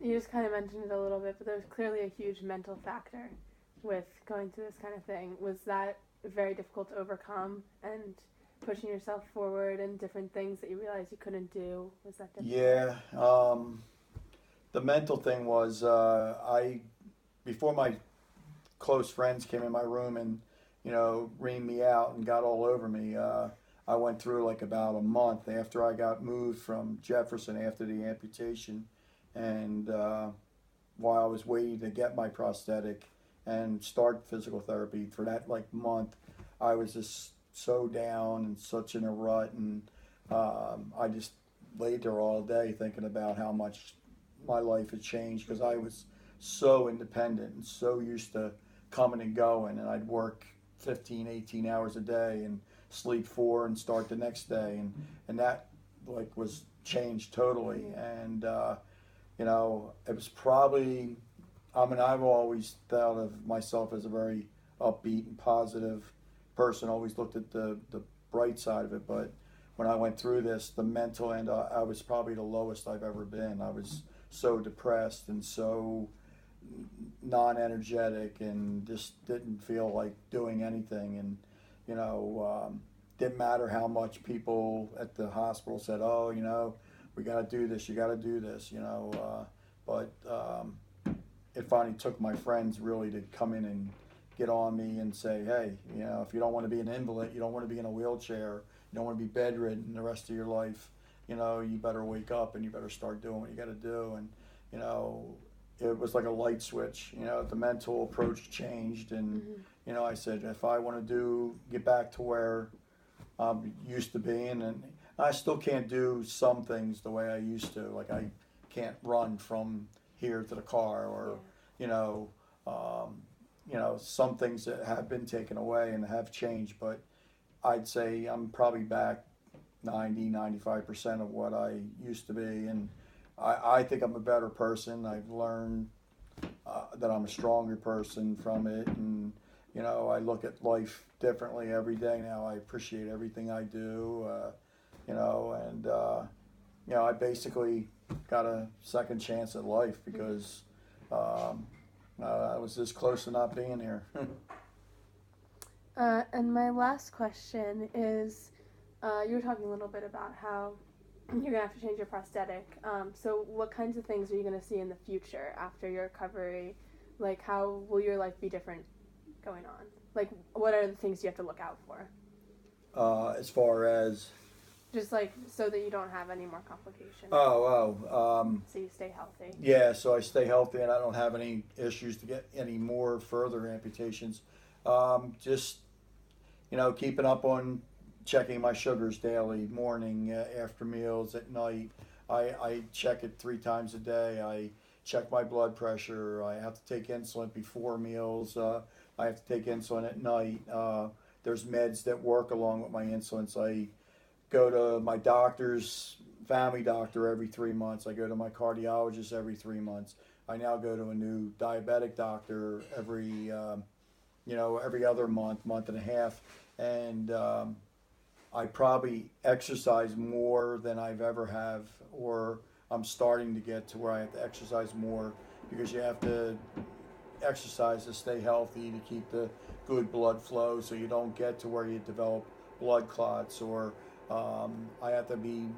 You just kind of mentioned it a little bit, but there's clearly a huge mental factor with going through this kind of thing. Was that very difficult to overcome and pushing yourself forward and different things that you realized you couldn't do? Was that difficult? Yeah, the mental thing was I before my close friends came in my room and reamed me out and got all over me. I went through like about a month after I got moved from Jefferson after the amputation, and while I was waiting to get my prosthetic and start physical therapy for that like month, I was just so down and such in a rut, and I just laid there all day thinking about how much my life had changed because I was so independent and so used to coming and going, and I'd work 15, 18 hours a day and sleep 4 and start the next day, and that like was changed totally. And it was probably, I mean, I've always thought of myself as a very upbeat and positive person, always looked at the bright side of it, but when I went through this, the mental end, I was probably the lowest I've ever been. I was so depressed and so non-energetic and just didn't feel like doing anything. And didn't matter how much people at the hospital said, oh, we got to do this, you got to do this, but it finally took my friends really to come in and get on me and say, hey, if you don't want to be an invalid, you don't want to be in a wheelchair, you don't want to be bedridden the rest of your life, you better wake up and you better start doing what you got to do. And you know it was like a light switch. The mental approach changed, and I said, if I want to get back to where I'm used to being, and I still can't do some things the way I used to. Like I can't run from here to the car, or you know, um, some things that have been taken away and have changed. But I'd say I'm probably back 90, 95% of what I used to be, and I think I'm a better person. I've learned that I'm a stronger person from it, and I look at life differently every day now. I appreciate everything I do, and I basically got a second chance at life because I was this close to not being here. And my last question is, you were talking a little bit about how you're going to have to change your prosthetic. So what kinds of things are you going to see in the future after your recovery? Like, how will your life be different going on? Like, what are the things you have to look out for? As far as Just like so that you don't have any more complications. So you stay healthy. Yeah, so I stay healthy and I don't have any issues to get any more further amputations. Just keeping up on checking my sugars daily, morning, after meals, at night. I check it 3 times a day. I check my blood pressure. I have to take insulin before meals. I have to take insulin at night. There's meds that work along with my insulin. So I go to my doctor's family doctor every 3 months. I go to my cardiologist every 3 months. I now go to a new diabetic doctor every other month, month and a half, and I probably exercise more than I've ever have, or I'm starting to get to where I have to exercise more because you have to exercise to stay healthy, to keep the good blood flow so you don't get to where you develop blood clots, or I have to be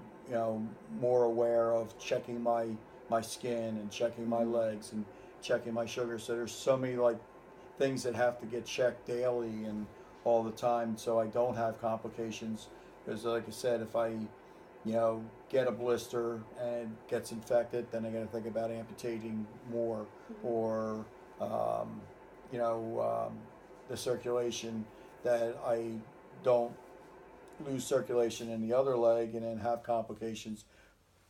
more aware of checking my skin and checking my legs and checking my sugar. So there's so many like things that have to get checked daily and all the time so I don't have complications. Because like I said, if I get a blister and it gets infected, then I got to think about amputating more, or um, the circulation, that I don't lose circulation in the other leg and then have complications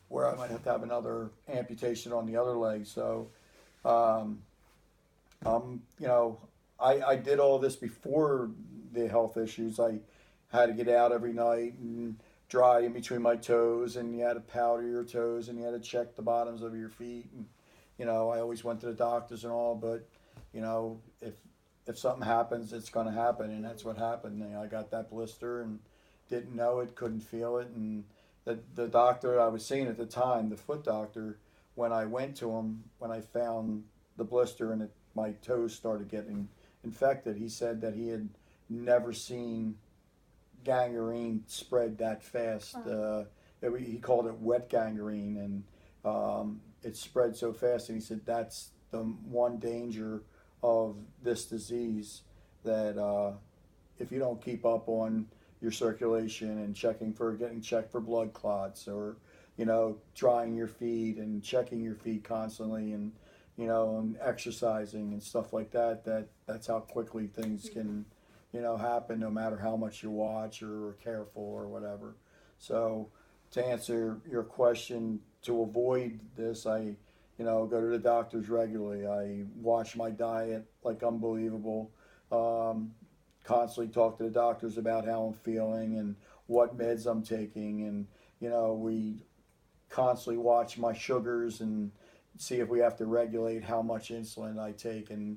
where I might have to have another amputation on the other leg. So, um, um, you know, I did all this before the health issues. I had to get out every night and dry in between my toes, and you had to powder your toes, and you had to check the bottoms of your feet. And, I always went to the doctors and all, but, if something happens, it's going to happen, and that's what happened. I got that blister and didn't know it, couldn't feel it, and the doctor I was seeing at the time, the foot doctor, when I went to him, when I found the blister and my toes started getting infected, he said that he had never seen gangrene spread that fast. Wow. He called it wet gangrene, and it spread so fast. And he said that's the one danger of this disease, that if you don't keep up on your circulation and getting checked for blood clots, or drying your feet and checking your feet constantly, and and exercising and stuff like that, that's how quickly things can happen, no matter how much you watch or are careful or whatever. So to answer your question, to avoid this, I go to the doctors regularly. I watch my diet like unbelievable. Um, Constantly talk to the doctors about how I'm feeling and what meds I'm taking, and we constantly watch my sugars and see if we have to regulate how much insulin I take. And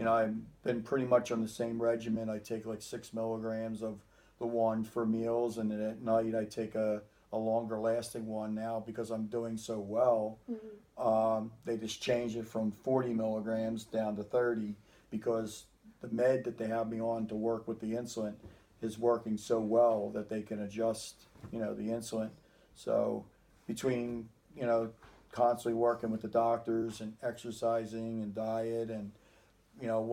I've been pretty much on the same regimen. I take like 6 milligrams of the one for meals, and then at night I take a longer lasting one now because I'm doing so well. Mm-hmm. They just changed it from 40 milligrams down to 30 because the med that they have me on to work with the insulin is working so well that they can adjust, the insulin. So between, constantly working with the doctors and exercising and diet and, watching